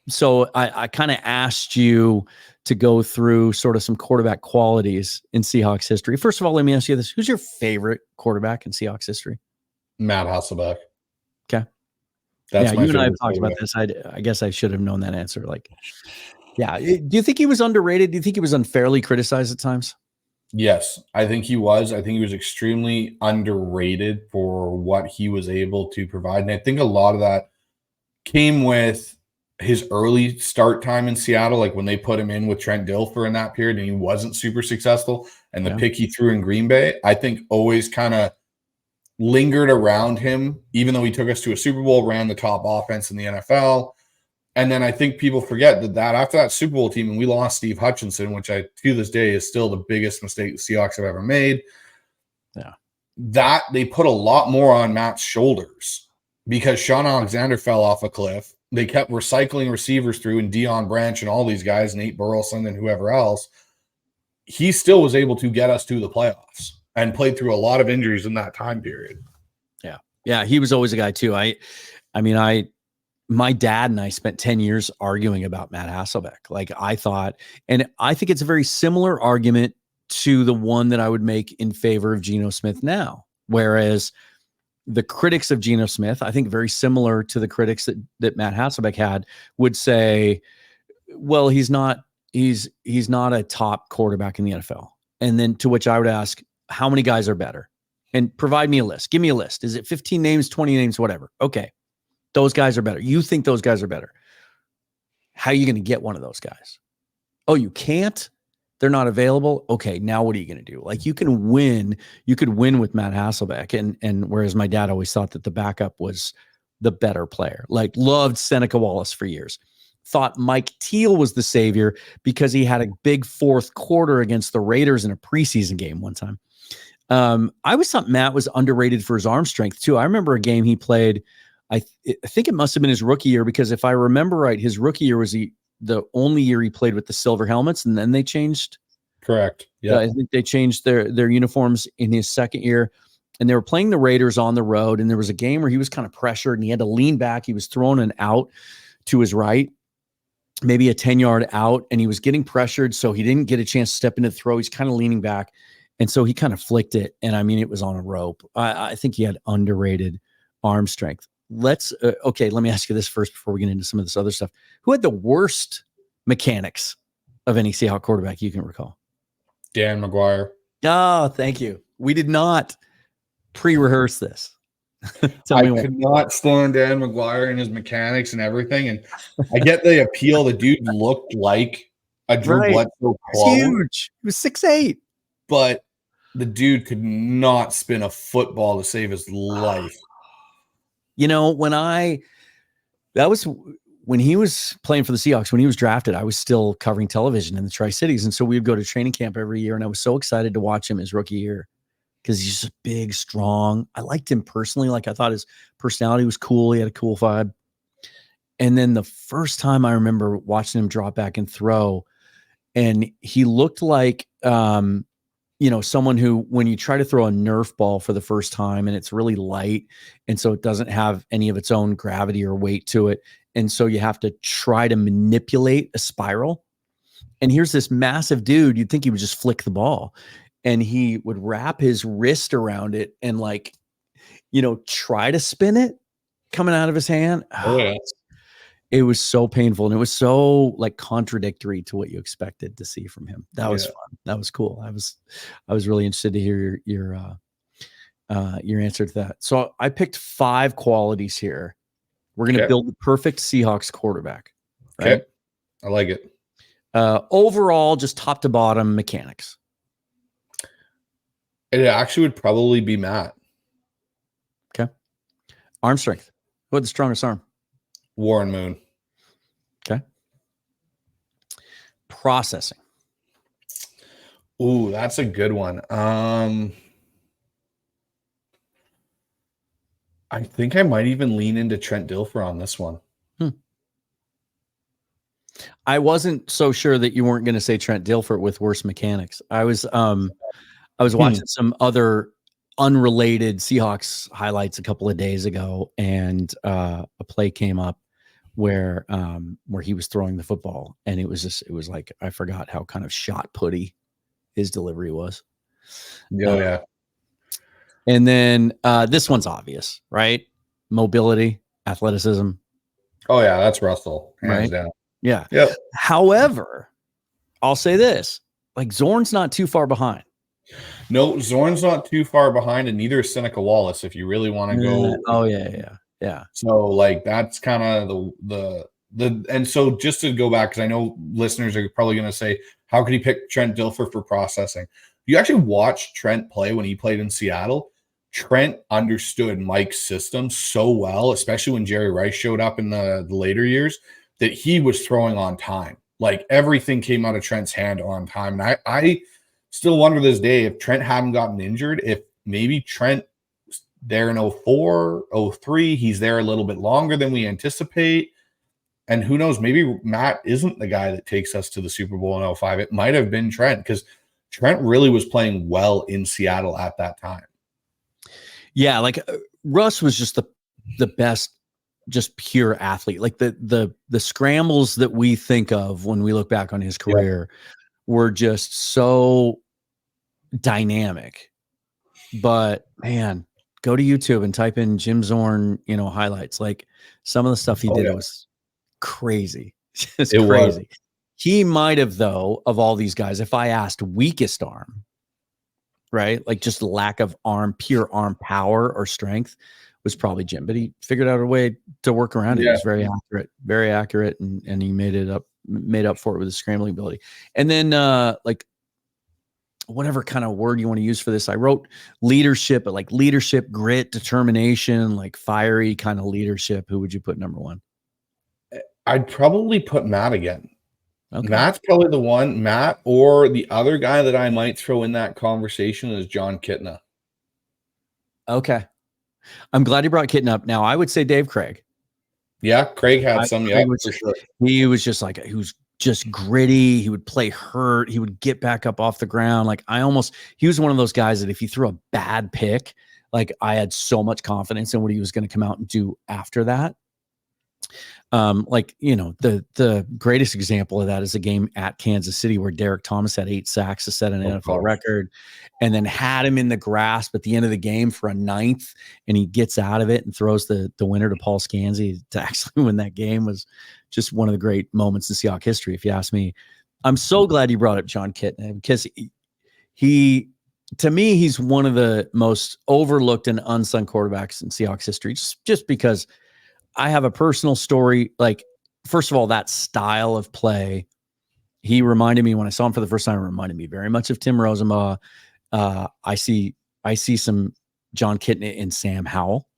So I kind of asked you to go through sort of some quarterback qualities in Seahawks history. First of all, let me ask you this. Who's your favorite quarterback in Seahawks history? Matt Hasselbeck. Okay. That's you and I have talked about this. I guess I should have known that answer. Yeah. Do you think he was underrated? Do you think he was unfairly criticized at times? Yes, I think he was. I think he was extremely underrated for what he was able to provide. And I think a lot of that came with his early start time in Seattle, like when they put him in with Trent Dilfer in that period and he wasn't super successful. And the pick he threw in Green Bay, I think always kind of lingered around him, even though he took us to a Super Bowl, ran the top offense in the NFL. And then I think people forget that after that Super Bowl team, and we lost Steve Hutchinson, which to this day is still the biggest mistake the Seahawks have ever made. Yeah. That they put a lot more on Matt's shoulders because Sean Alexander fell off a cliff. They kept recycling receivers through, and Deion Branch and all these guys, Nate Burleson and whoever else. He still was able to get us to the playoffs and played through a lot of injuries in that time period. Yeah. Yeah. He was always a guy too. My dad and I spent 10 years arguing about Matt Hasselbeck. I think it's a very similar argument to the one that I would make in favor of Geno Smith now. Whereas the critics of Geno Smith, I think very similar to the critics that Matt Hasselbeck had, would say, well, he's not a top quarterback in the NFL. And then to which I would ask, how many guys are better? And provide me a list. Give me a list. Is it 15 names, 20 names, whatever? Okay. Those guys are better. You think those guys are better. How are you going to get one of those guys? Oh, you can't? They're not available? Okay, now what are you going to do? You can win. You could win with Matt Hasselbeck. And whereas my dad always thought that the backup was the better player. Loved Seneca Wallace for years. Thought Mike Teal was the savior because he had a big fourth quarter against the Raiders in a preseason game one time. I always thought Matt was underrated for his arm strength too. I remember a game he played, I think it must have been his rookie year, because if I remember right, his rookie year was the only year he played with the silver helmets, and then they changed. Correct. Yeah. I think they changed their uniforms in his second year, and they were playing the Raiders on the road. And there was a game where he was kind of pressured and he had to lean back. He was throwing an out to his right, maybe a 10-yard out, and he was getting pressured. So he didn't get a chance to step into the throw. He's kind of leaning back. And so he kind of flicked it. And it was on a rope. I think he had underrated arm strength. Let me ask you this first before we get into some of this other stuff. Who had the worst mechanics of any Seahawks quarterback you can recall? Dan McGuire. Oh, thank you. We did not pre-rehearse this. I could not stand Dan McGuire and his mechanics and everything. And I get the appeal. The dude looked like a Drew Bledsoe clone. Huge. He was 6'8". But the dude could not spin a football to save his life. When he was playing for the Seahawks, when he was drafted, I was still covering television in the Tri-Cities. And so we would go to training camp every year. And I was so excited to watch him his rookie year because he's just big, strong. I liked him personally. I thought his personality was cool. He had a cool vibe. And then the first time I remember watching him drop back and throw, and he looked like, someone who, when you try to throw a Nerf ball for the first time and it's really light, and so it doesn't have any of its own gravity or weight to it, And so you have to try to manipulate a spiral. And here's this massive dude. You'd think he would just flick the ball. And he would wrap his wrist around it and like, try to spin it coming out of his hand. Oh, yeah. It was so painful. And it was so like contradictory to what you expected to see from him. That was fun. That was cool. I was really interested to hear your answer to that. So I picked 5 qualities here. We're going to build the perfect Seahawks quarterback. Right? Okay. I like it. Overall, just top to bottom mechanics. It actually would probably be Matt. Okay. Arm strength. Who had the strongest arm? Warren Moon. Okay. Processing. Ooh, that's a good one. I think I might even lean into Trent Dilfer on this one. I wasn't so sure that you weren't going to say Trent Dilfer with worse mechanics. I was watching some other unrelated Seahawks highlights a couple of days ago, and a play came up where he was throwing the football, and it was like, I forgot how kind of shot putty his delivery was. Yeah. And then this one's obvious, right? Mobility, athleticism. Oh yeah, that's Russell. Hands Right? down. Yeah. Yep. However, I'll say this, like Zorn's not too far behind. No, Zorn's not too far behind, and neither is Seneca Wallace if you really want to go. Oh yeah. So like that's kind of the and so just to go back, because I know listeners are probably going to say, how could he pick Trent Dilfer for processing? You actually watched Trent play when he played in Seattle. Trent understood Mike's system so well, especially when Jerry Rice showed up in the later years, that he was throwing on time. Like everything came out of Trent's hand on time. And I still wonder to this day, if Trent hadn't gotten injured, if maybe Trent there in 04, 03, he's there a little bit longer than we anticipate. And who knows, maybe Matt isn't the guy that takes us to the Super Bowl in 05. It might have been Trent, because Trent really was playing well in Seattle at that time. Yeah, like Russ was just the best, just pure athlete. Like the scrambles that we think of when we look back on his career were just so dynamic. But man, go to YouTube and type in Jim Zorn, highlights. Like some of the stuff he did was crazy. Just crazy. Was. He might have, though, of all these guys, if I asked weakest arm, right? Like just lack of pure arm power or strength, was probably Jim, but he figured out a way to work around it. He was very accurate, and he made up for it with his scrambling ability. And then like whatever kind of word you want to use for this, I wrote leadership, but like leadership, grit, determination, like fiery kind of leadership. Who would you put number 1? I'd probably put Matt again. Okay. Matt's probably the one. Matt, or the other guy that I might throw in that conversation is John Kitna. Okay. I'm glad you brought Kitten up. Now, I would say Dave Craig. Yeah, Craig had some. Yeah, for sure. He was just like, he was just gritty. He would play hurt. He would get back up off the ground. Like he was one of those guys that if he threw a bad pick, like I had so much confidence in what he was going to come out and do after that. The greatest example of that is a game at Kansas City where Derek Thomas had 8 sacks to set an NFL record, and then had him in the grasp at the end of the game for a 9th, and he gets out of it and throws the winner to Paul Scanzi to actually win that game. Was just one of the great moments in Seahawks history, if you ask me. I'm so glad you brought up John Kitna, because he to me, he's one of the most overlooked and unsung quarterbacks in Seahawks history, just because I have a personal story. Like, first of all, that style of play, he reminded me, when I saw him for the first time, it reminded me very much of Tim Rosenbaugh. I see some John Kitna and Sam Howell,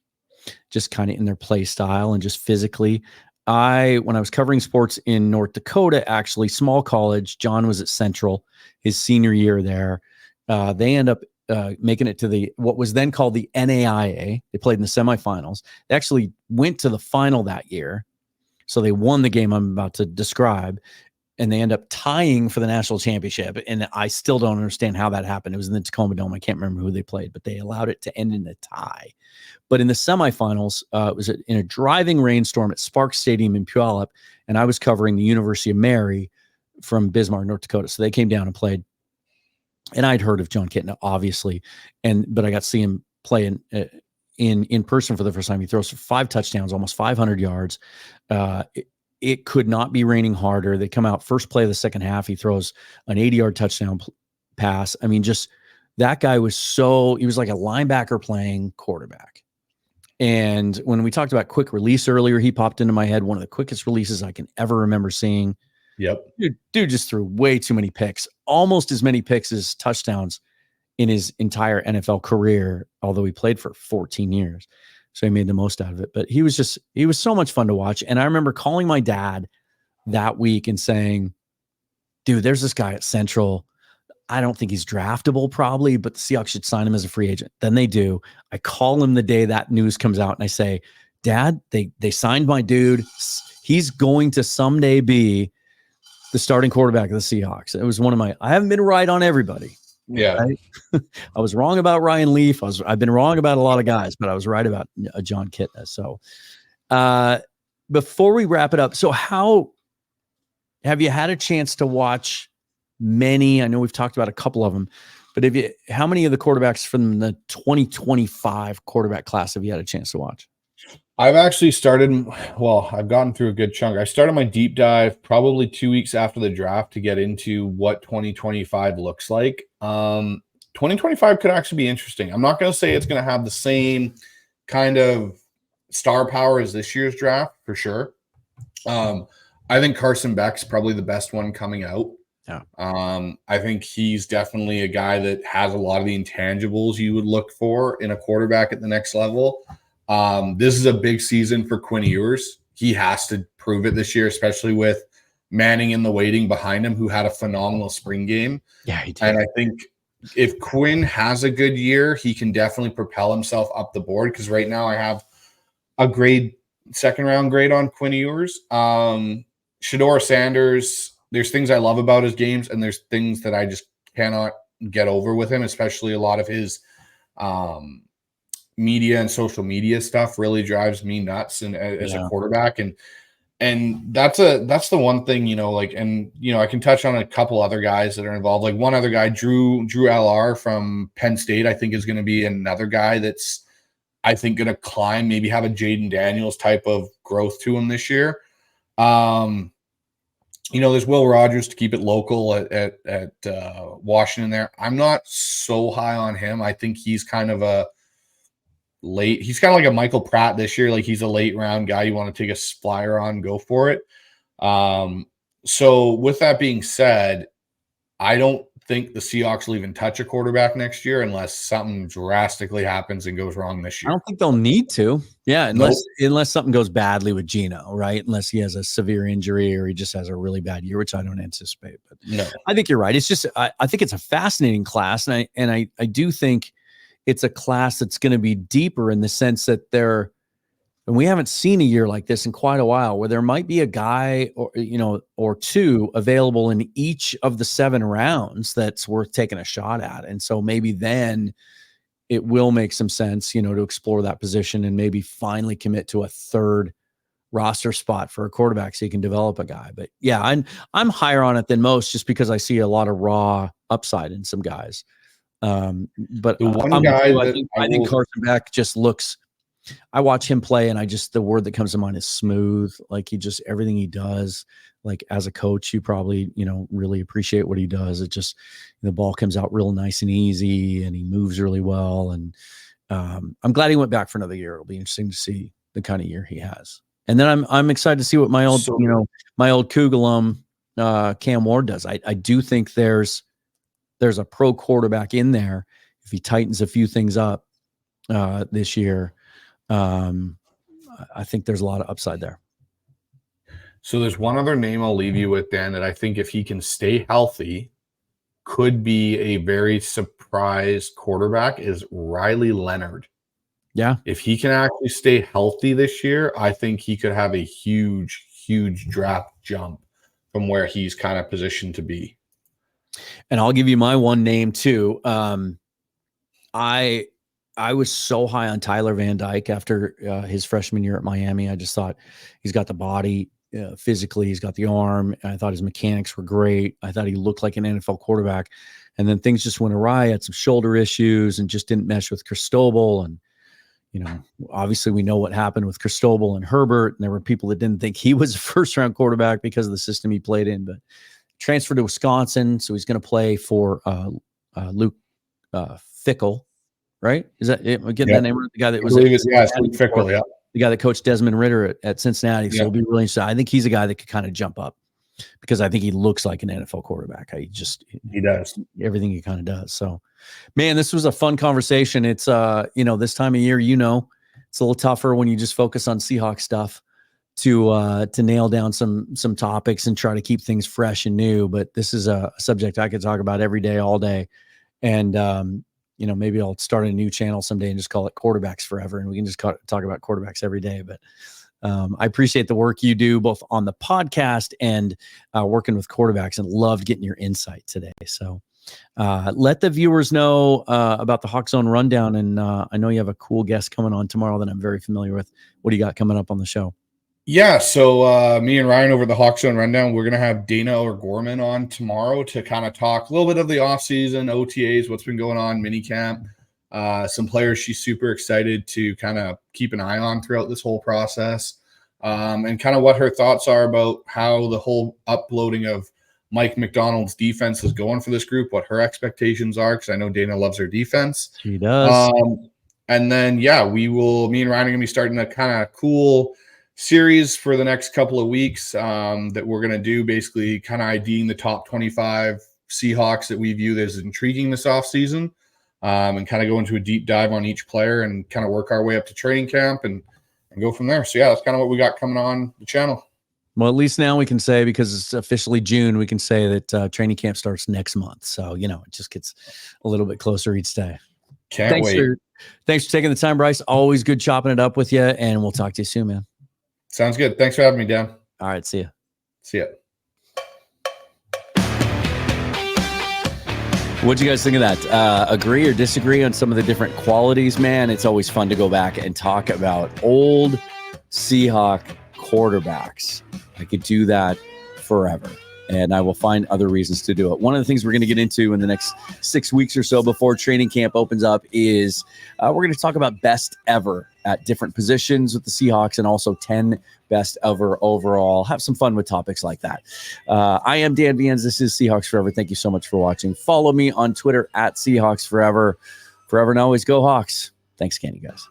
just kind of in their play style and just physically. When I was covering sports in North Dakota, actually, small college, John was at Central his senior year there. They end up making it to what was then called the NAIA. They played in the semifinals. They actually went to the final that year. So they won the game I'm about to describe. and they end up tying for the national championship. And I still don't understand how that happened. It was in the Tacoma Dome. I can't remember who they played, but they allowed it to end in a tie. But in the semifinals, it was in a driving rainstorm at Sparks Stadium in Puyallup, and I was covering the University of Mary from Bismarck, North Dakota. So they came down and played. And I'd heard of John Kitna, obviously, but I got to see him play in person for the first time. He throws 5 touchdowns, almost 500 yards. It could not be raining harder. They come out first play of the second half. He throws an 80-yard touchdown pass. I mean, just that guy he was like a linebacker playing quarterback. And when we talked about quick release earlier, he popped into my head, one of the quickest releases I can ever remember seeing. Yep. Dude just threw way too many picks, almost as many picks as touchdowns in his entire NFL career, although he played for 14 years. So he made the most out of it. But he was so much fun to watch. And I remember calling my dad that week and saying, dude, there's this guy at Central. I don't think he's draftable probably, but the Seahawks should sign him as a free agent. Then they do. I call him the day that news comes out and I say, Dad, they signed my dude. He's going to someday be the starting quarterback of the Seahawks. It was I haven't been right on everybody. Yeah. Right? I was wrong about Ryan Leaf. I've been wrong about a lot of guys, but I was right about John Kitna. So before we wrap it up, so how have you had a chance to watch many? I know we've talked about a couple of them, but how many of the quarterbacks from the 2025 quarterback class have you had a chance to watch? I've actually I've gotten through a good chunk. I started my deep dive probably 2 weeks after the draft to get into what 2025 looks like. 2025 could actually be interesting. I'm not going to say it's going to have the same kind of star power as this year's draft for sure. I think Carson Beck's probably the best one coming out. Yeah. I think he's definitely a guy that has a lot of the intangibles you would look for in a quarterback at the next level. This is a big season for Quinn Ewers. He has to prove it this year, especially with Manning in the waiting behind him, who had a phenomenal spring game. Yeah, he did. And I think if Quinn has a good year, he can definitely propel himself up the board, because right now I have a second round grade on Quinn Ewers. Shedeur Sanders, there's things I love about his games, and there's things that I just cannot get over with him, especially a lot of his media and social media stuff really drives me nuts as a quarterback. And that's the one thing, I can touch on a couple other guys that are involved. Like one other guy, Drew LR from Penn State, I think is going to be another guy that's, I think, going to climb, maybe have a Jaden Daniels type of growth to him this year. There's Will Rogers to keep it local at Washington there. I'm not so high on him. I think he's kind of he's kind of like a Michael Pratt this year. Like, he's a late round guy. You want to take a flyer on, go for it. So with that being said, I don't think the Seahawks will even touch a quarterback next year unless something drastically happens and goes wrong this year. I don't think they'll need to. Yeah, unless something goes badly with Geno, right? Unless he has a severe injury or he just has a really bad year, which I don't anticipate. But no, I think you're right. It's just I think it's a fascinating class, and I do think it's a class that's going to be deeper in the sense that and we haven't seen a year like this in quite a while, where there might be a guy or two available in each of the 7 rounds that's worth taking a shot at. And so maybe then it will make some sense, to explore that position and maybe finally commit to a 3rd roster spot for a quarterback so you can develop a guy. But yeah, I'm higher on it than most, just because I see a lot of raw upside in some guys. But the one guy I think Carson Beck just looks. I watch him play, and the word that comes to mind is smooth. Like, everything he does, like as a coach, you probably, really appreciate what he does. It just, the ball comes out real nice and easy, and he moves really well. And I'm glad he went back for another year. It'll be interesting to see the kind of year he has. And then I'm excited to see what my old Coug alum, Cam Ward does. I do think there's a pro quarterback in there if he tightens a few things up this year. I think there's a lot of upside there. So there's one other name I'll leave you with, Dan, that I think if he can stay healthy could be a very surprise quarterback, is Riley Leonard. Yeah. If he can actually stay healthy this year, I think he could have a huge, huge draft jump from where he's kind of positioned to be. And I'll give you my one name too. I was so high on Tyler Van Dyke after his freshman year at Miami. I just thought he's got the body physically, he's got the arm. I thought his mechanics were great. I thought he looked like an NFL quarterback. And then things just went awry. Had some shoulder issues and just didn't mesh with Cristobal. And, obviously we know what happened with Cristobal and Herbert. And there were people that didn't think he was a first-round quarterback because of the system he played in. But transferred to Wisconsin, so he's going to play for Luke Fickell. Right? Is that it? I'm getting that name right? The guy that was Luke Fickell, yeah. The guy that coached Desmond Ridder at Cincinnati. So Yeah. it'll be really interesting. I think he's a guy that could kind of jump up because I think he looks like an NFL quarterback. He does everything he kind of does. So, man, this was a fun conversation. It's this time of year, it's a little tougher when you just focus on Seahawks stuff to nail down some topics and try to keep things fresh and new. But this is a subject I could talk about every day, all day. And maybe I'll start a new channel someday and just call it Quarterbacks Forever. And we can just talk about quarterbacks every day. But I appreciate the work you do both on the podcast and working with quarterbacks, and loved getting your insight today. So let the viewers know about the HawksZone Rundown. And I know you have a cool guest coming on tomorrow that I'm very familiar with. What do you got coming up on the show? Yeah, so me and Ryan over the HawksZone Rundown, we're going to have Dana O'Gorman on tomorrow to kind of talk a little bit of the offseason, OTAs, what's been going on, minicamp, some players she's super excited to kind of keep an eye on throughout this whole process, and kind of what her thoughts are about how the whole uploading of Mike McDonald's defense is going for this group, what her expectations are, because I know Dana loves her defense. She does. And then, me and Ryan are going to be starting a kind of cool series for the next couple of weeks that we're going to do, basically kind of IDing the top 25 Seahawks that we view as intriguing this offseason, and kind of go into a deep dive on each player and kind of work our way up to training camp and go from there. So, that's kind of what we got coming on the channel. Well, at least now we can say, because it's officially June, we can say that training camp starts next month. So, it just gets a little bit closer each day. Can't wait. Thanks for taking the time, Bryce. Always good chopping it up with you, and we'll talk to you soon, man. Sounds good. Thanks for having me, Dan. All right. See ya. See ya. What'd you guys think of that? Agree or disagree on some of the different qualities? Man, it's always fun to go back and talk about old Seahawk quarterbacks. I could do that forever, and I will find other reasons to do it. One of the things we're going to get into in the next 6 weeks or so before training camp opens up is we're going to talk about best ever at different positions with the Seahawks, and also 10 best ever overall. Have some fun with topics like that. I am Dan Viens. This is Seahawks Forever. Thank you so much for watching. Follow me on Twitter at Seahawks Forever. Forever and always go Hawks. Thanks again, you guys.